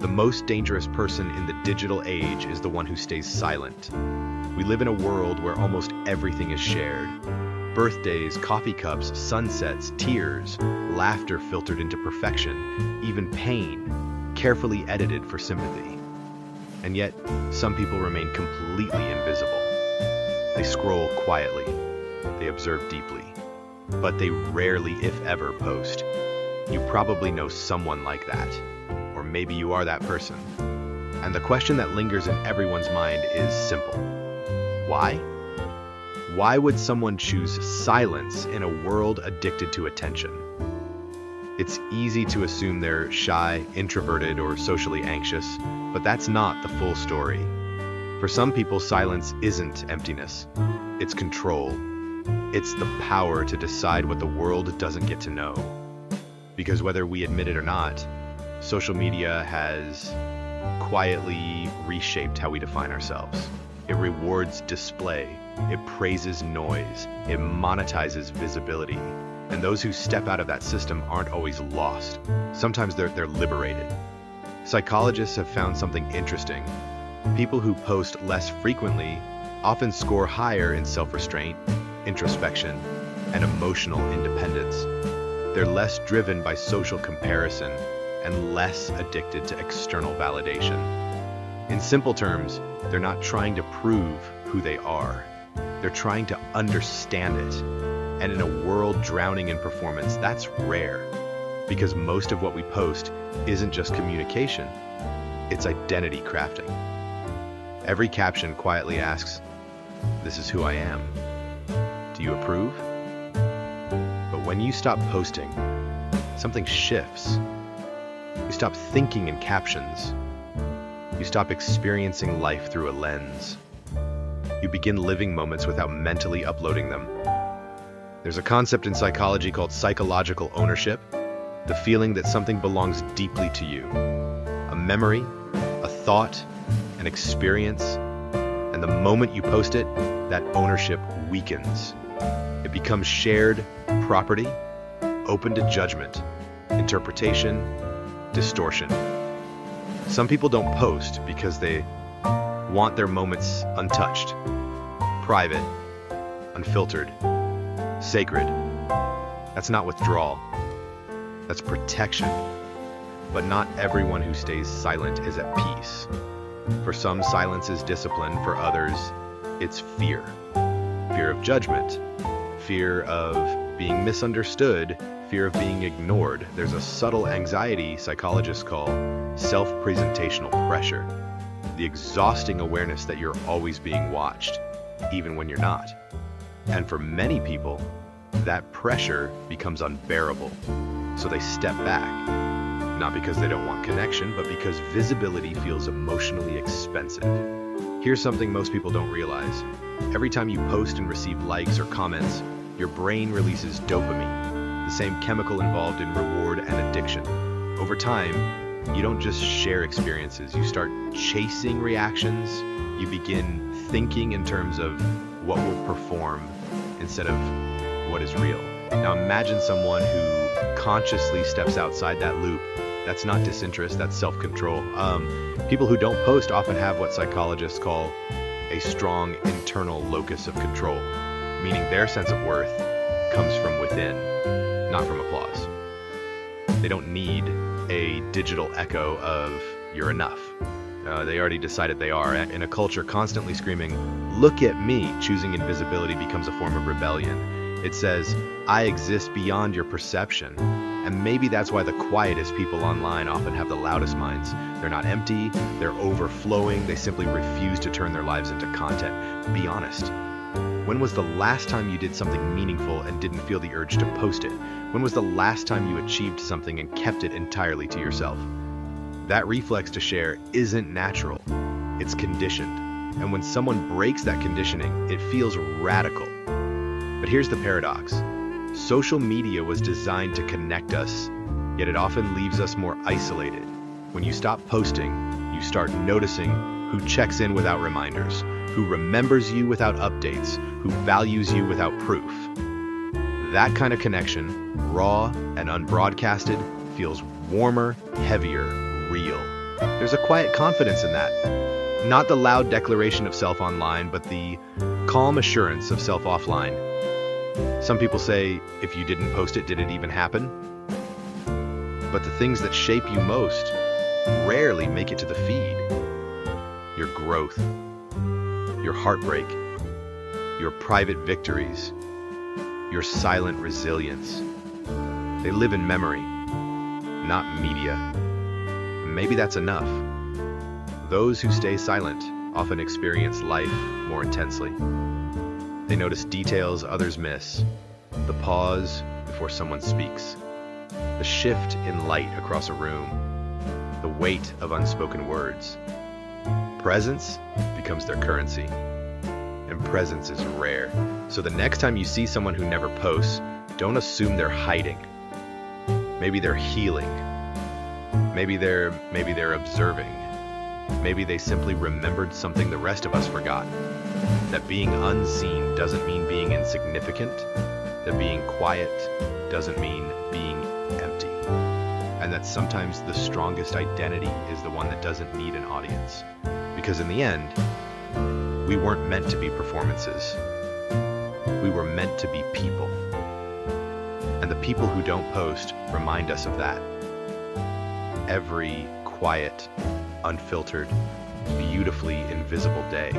The most dangerous person in the digital age is the one who stays silent. We live in a world where almost everything is shared. Birthdays, coffee cups, sunsets, tears, laughter filtered into perfection, even pain, carefully edited for sympathy. And yet, some people remain completely invisible. They scroll quietly, they observe deeply, but they rarely, if ever, post. You probably know someone like that, or maybe you are that person. And the question that lingers in everyone's mind is simple. Why? Why would someone choose silence in a world addicted to attention? It's easy to assume they're shy, introverted, or socially anxious, but that's not the full story. For some people, silence isn't emptiness. It's control. It's the power to decide what the world doesn't get to know. Because whether we admit it or not, social media has quietly reshaped how we define ourselves. It rewards display, it praises noise, it monetizes visibility. And those who step out of that system aren't always lost. Sometimes they're liberated. Psychologists have found something interesting. People who post less frequently often score higher in self-restraint, introspection, and emotional independence. They're less driven by social comparison and less addicted to external validation. In simple terms, they're not trying to prove who they are. They're trying to understand it. And in a world drowning in performance, that's rare. Because most of what we post isn't just communication, it's identity crafting. Every caption quietly asks, "This is who I am. Do you approve?" But when you stop posting, something shifts. You stop thinking in captions. You stop experiencing life through a lens. You begin living moments without mentally uploading them. There's a concept in psychology called psychological ownership, the feeling that something belongs deeply to you. A memory, a thought, an experience, and the moment you post it, that ownership weakens. It becomes shared property, open to judgment, interpretation, distortion. Some people don't post because they want their moments untouched, private, unfiltered, sacred. That's not withdrawal. That's protection. But not everyone who stays silent is at peace. For some, silence is discipline. For others, it's fear. Fear of judgment, fear of being misunderstood, fear of being ignored. There's a subtle anxiety psychologists call self-presentational pressure, the exhausting awareness that you're always being watched, even when you're not. And for many people, that pressure becomes unbearable. So they step back, not because they don't want connection, but because visibility feels emotionally expensive. Here's something most people don't realize. Every time you post and receive likes or comments, your brain releases dopamine, the same chemical involved in reward and addiction. Over time, you don't just share experiences, you start chasing reactions. You begin thinking in terms of what will perform instead of what is real. Now imagine someone who consciously steps outside that loop. That's not disinterest, that's self-control. People who don't post often have what psychologists call a strong internal locus of control, meaning their sense of worth comes from within, not from applause. They don't need a digital echo of "you're enough." They already decided they are. In a culture constantly screaming, "Look at me," choosing invisibility becomes a form of rebellion. It says, "I exist beyond your perception." And maybe that's why the quietest people online often have the loudest minds. They're not empty, they're overflowing, they simply refuse to turn their lives into content. Be honest. When was the last time you did something meaningful and didn't feel the urge to post it? When was the last time you achieved something and kept it entirely to yourself? That reflex to share isn't natural, it's conditioned. And when someone breaks that conditioning, it feels radical. But here's the paradox. Social media was designed to connect us, yet it often leaves us more isolated. When you stop posting, you start noticing who checks in without reminders, who remembers you without updates, who values you without proof. That kind of connection, raw and unbroadcasted, feels warmer, heavier, real. There's a quiet confidence in that. Not the loud declaration of self online, but the calm assurance of self offline. Some people say, if you didn't post it, did it even happen? But the things that shape you most rarely make it to the feed. Your growth, your heartbreak, your private victories, your silent resilience. They live in memory, not media. Maybe that's enough. Those who stay silent often experience life more intensely. They notice details others miss, the pause before someone speaks, the shift in light across a room, the weight of unspoken words. Presence becomes their currency, and presence is rare. So the next time you see someone who never posts, don't assume they're hiding. Maybe they're healing. Maybe they're observing. Maybe they simply remembered something the rest of us forgot. That being unseen doesn't mean being insignificant. That being quiet doesn't mean being empty. And that sometimes the strongest identity is the one that doesn't need an audience. Because in the end, we weren't meant to be performances. We were meant to be people. And the people who don't post remind us of that. Every quiet, unfiltered, beautifully invisible day.